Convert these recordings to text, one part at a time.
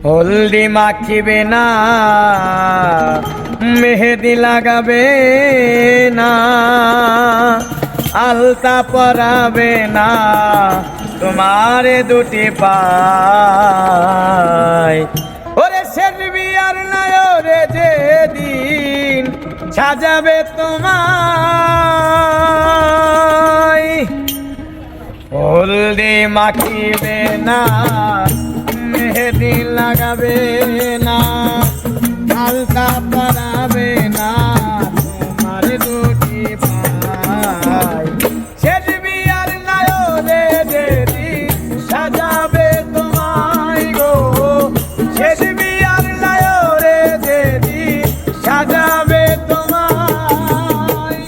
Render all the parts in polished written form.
হলদি মাখিবে না, মেহেদি লাগাবে না, আলতা পরাবে না তোমার দুটি পায়। ওরে শেষ বিয়ার নায়রে যেদিন সাজাবে তোমায়, হলদি মাখিবে না, মেহেদি লাগাবে না, আলতা পরাবে না তোমার দুটি পায়। শেষ বিয়ার নায়রে যেদিন সাজাবে তোমায় গো, শেষ বিয়ার নায়রে যেদিন সাজাবে তোমায়।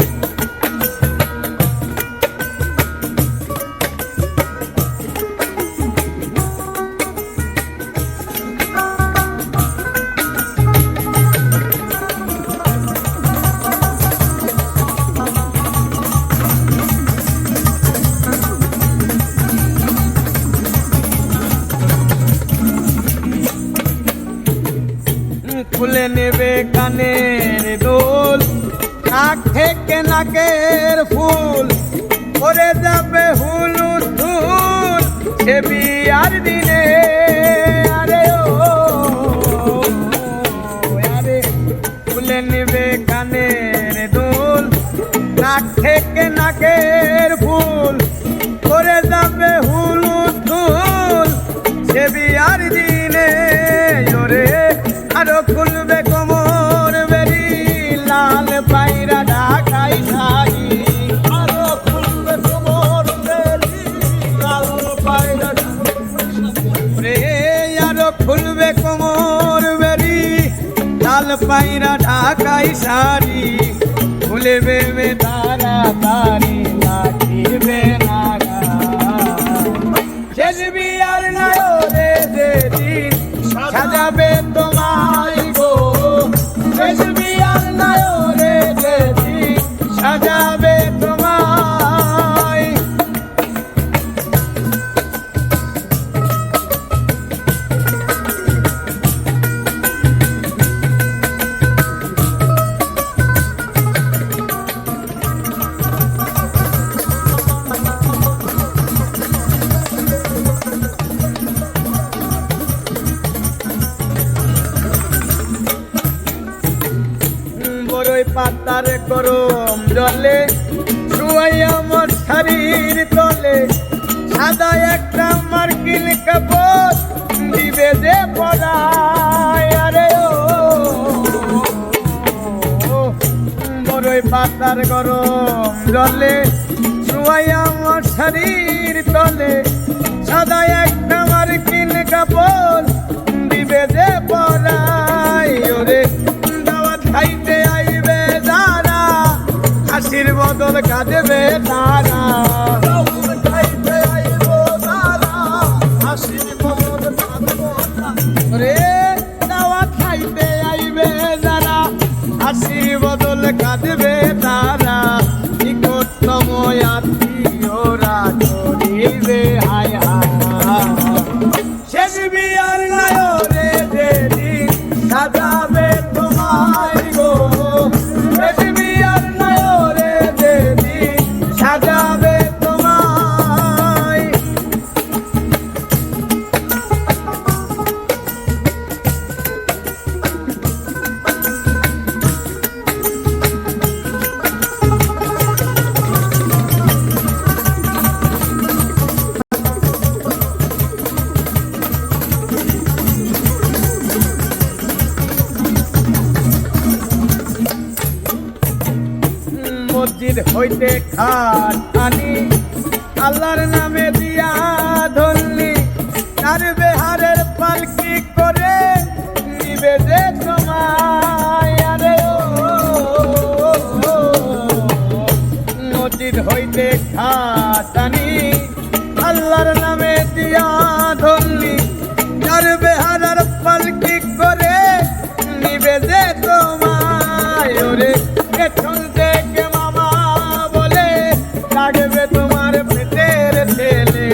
খুলে নেবে কানের দুল, নাক থেকে নাকের ফুল, পরে যাবে হুলুদ ধুল সে বিয়ার দিনে। আরে ও আরে খুলে নেবে কানের দুল, নাক থেকে নাকের ফুল, পরে যাবে হুলুদ ধুল সে বিয়ার দিনে। ওরে আরো খুলবে কোমর বেরি, লাল পায়রা ঢাকাই শাড়ি, আরো খুলবে কোমর বেরি, লাল পায়রা রে, আরো খুলবে কোমর বেরি, লাল পায়রা ঢাকাই শাড়ি, খুলবে তাড়াতাড়ি লাগিবে না শেষ বিয়ার নায়রে যেদিন সাজাবে তোমায় গো, শেষ বিয়ার নায়রে যেদিন সাজাবে তোমায়। বড়ই পাতার গরম জলে শুয়াইয়া মোর শাড়ির তলে, সাদা একটা মার্কিন কাপড় দিবে যে পরায়। আরে ও বড়ই পাতার গরম জলে শুয়াইয়া মোর শাড়ির তলে, সাদা একটা মার্কিন কাপড় দিবে যে পরায়। ওরে দাওয়াত খাইতে আইবে যারা, হাসির বদল কাঁদবে তারা, দাওয়াত খাইতে আইবো যারা, হাসির বদল কাঁদবো তারা। ওরে দাওয়াত খাইতে আইবে যারা, হাসির বদল কাঁদবে তারা, নিকটতম আত্মীয়রা করিবে হায় হায়। শেষ বিয়ার নায়রে যেদিন সাজাবে তোমায় গো, শেষ বিয়ার নায়রে যেদিন সাজাবে তোমায়। মসজিদ হইতে খাট আনি, আল্লাহর নামে দিয়া ধরলি, তার বেহারের পালকি করে নিবে যে তোমায়। আরে ও মসজিদ হইতে খাট আনি, আল্লাহর নামে দিয়া ধরলি, তার বেহারের পালকি করে নিবে যে তোমায়। ওরে পেছন থেকে মামা বলে লাগবে তোমার পেটের ছেলে,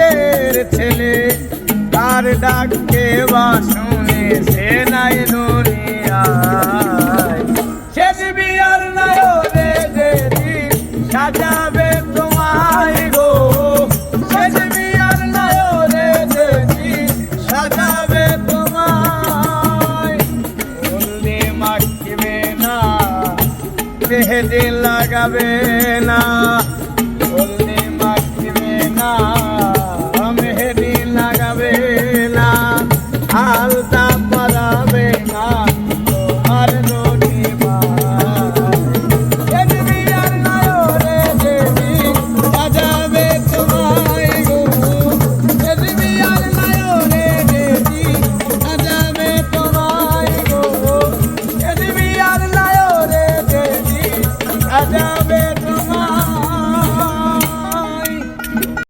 যুগের ছেলে, তার ডাক কে বা শুনেছে নাই দুনিয়ায়। শেষ বিয়ার নয়নে যেদিন সাজাবে তোমায় গো, শেষ বিয়ার নয়নে যেদিন সাজাবে তোমায়। হলদি মাখবে না, মেহেদি লাগাবে না, হলদি মাখবে না, মেহেদি লাগাবে না, আলতা পরাবে না তোমার নদী মায়। বিয়ার নয়নে যেদিন সাজাবে তোমায় গো, বিয়ার নয়নে যেদিন সাজাবে তোমায় গো, বিয়ার নয়নে যেদিন সাজাবে তোমায়।